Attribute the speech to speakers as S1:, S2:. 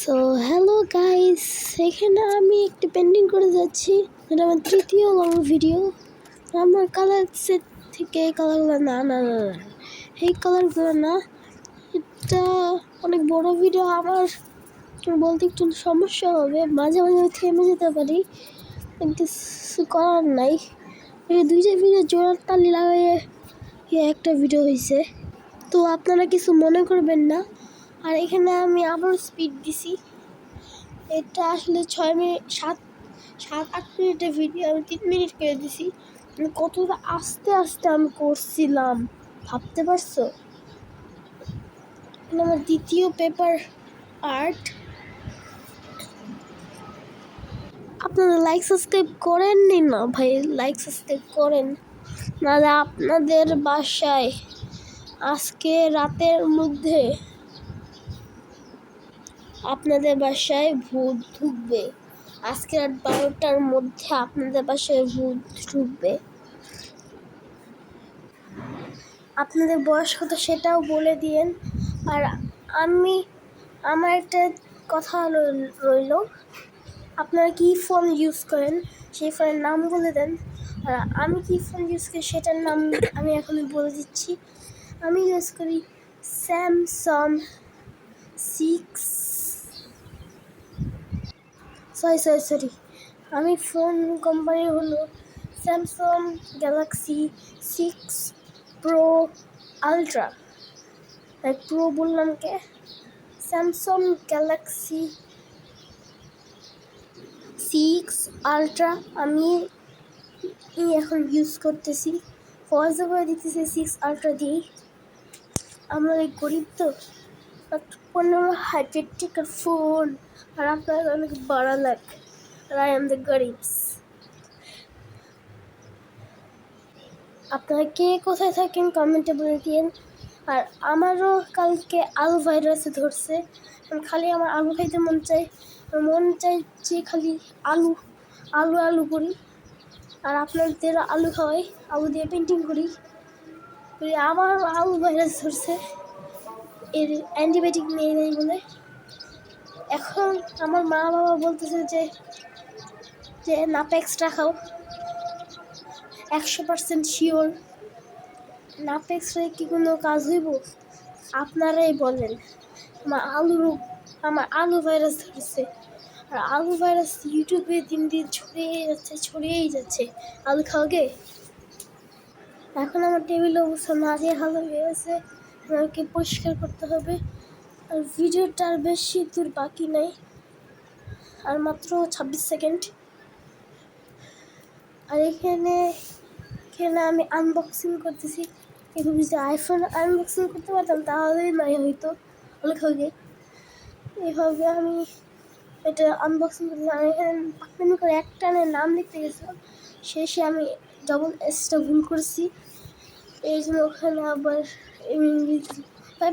S1: So hello guys, এখানে আমি একটি পেন্টিং করে যাচ্ছি। এটা আমার তৃতীয় লং ভিডিও। আমার কালার সেট থেকে এই কালারগুলো না, এই কালারগুলো না, এটা অনেক বড় ভিডিও। আমার বলতে একটু সমস্যা হবে, মাঝে মাঝে আমি থেমে যেতে পারি, কিছু করার নাই। এই দুইটা ভিডিও জোড়ার তালি লাগিয়ে একটা ভিডিও হয়েছে, তো আপনারা কিছু মনে করবেন না। আর এখানে আমি আবার স্পিড দিছি। এটা আসলে 7-8 মিনিটের ভিডিও, আমি 3 মিনিট করে দিছি। কতটা আস্তে আস্তে আমি করছিলাম ভাবতে পারছো? আমার দ্বিতীয় পেপার আর্ট। আপনারা লাইক সাবস্ক্রাইব করেননি না ভাই, লাইক সাবস্ক্রাইব করেন, নাহলে আপনাদের বাসায় আজকে রাতের মধ্যে আপনাদের বাসায় ভূত ঢুকবে। আজকে রাত 12টার মধ্যে আপনাদের বাসায় ভূত ঢুকবে। আপনাদের বয়স কত সেটাও বলে দিয়েন। আর আমার একটা কথা রইল, আপনারা কি ফোন ইউজ করেন সেই ফোনের নাম বলে দেন। আর আমি কি ফোন ইউজ করি সেটার নাম আমি এখন বলে দিচ্ছি। আমি ইউজ করি স্যামসাং 6 আমি ফোন কোম্পানি হলো Samsung Galaxy 6 pro ultra. Pro বললাম কে, স্যামসাং গ্যালাক্সি 6 আলট্রা আমি এখন ইউজ করতেছি। ফয়েজ করে দিতেছি 6 আলট্রা দিয়েই। আমরা এই গরিব তো, 15,000 টাকার ফোন, আর আপনার অনেক বড় লাখ, আর আই এম দ্য গরিবস। আপনারা কে কোথায় থাকেন কমেন্টে বলে দিন। আর আমারও কালকে আলু ভাইরাসে ধরছে, খালি আমার আলু খাইতে মন চাই যে খালি আলু আলু আলু করি। আর আপনাদের আলু খাওয়াই, আলু দিয়ে পেন্টিং করি। আমার আলু ভাইরাস ধরছে, এর অ্যান্টিবায়োটিক নেই বলে। এখন আমার মা বাবা বলতেছে যে নাপেক্সটা খাও, 100% শিওর। নাপেক্সটায় কি কোনো কাজ হইব? আপনারাই বলেন। আমার আলু ভাইরাস ধরেছে, আর আলু ভাইরাস ইউটিউবে দিন দিন ছড়িয়েই যাচ্ছে। আলু খাওয়াগে এখন আমার টেবিল অবস্থা নাজিয়া হাল হয়ে গেছে, আমাকে পরিষ্কার করতে হবে। আর ভিডিওটা আর বেশি দূর বাকি নাই, আর মাত্র 26 সেকেন্ড। আর এখানে আমি আনবক্সিং করতেছি। এভাবে যদি আইফোন আনবক্সিং করতে পারতাম তাহলেই নাই হয়তো ভালো খাওয়া। এইভাবে আমি এটা আনবক্সিং করতেছি। আমি এখানে পাকনামি করে একটানের নাম লিখতে গেছিলাম, শেষে আমি ডবল এসটা ভুল করছি, এই জন্য ওখানে আবার বাই বাই।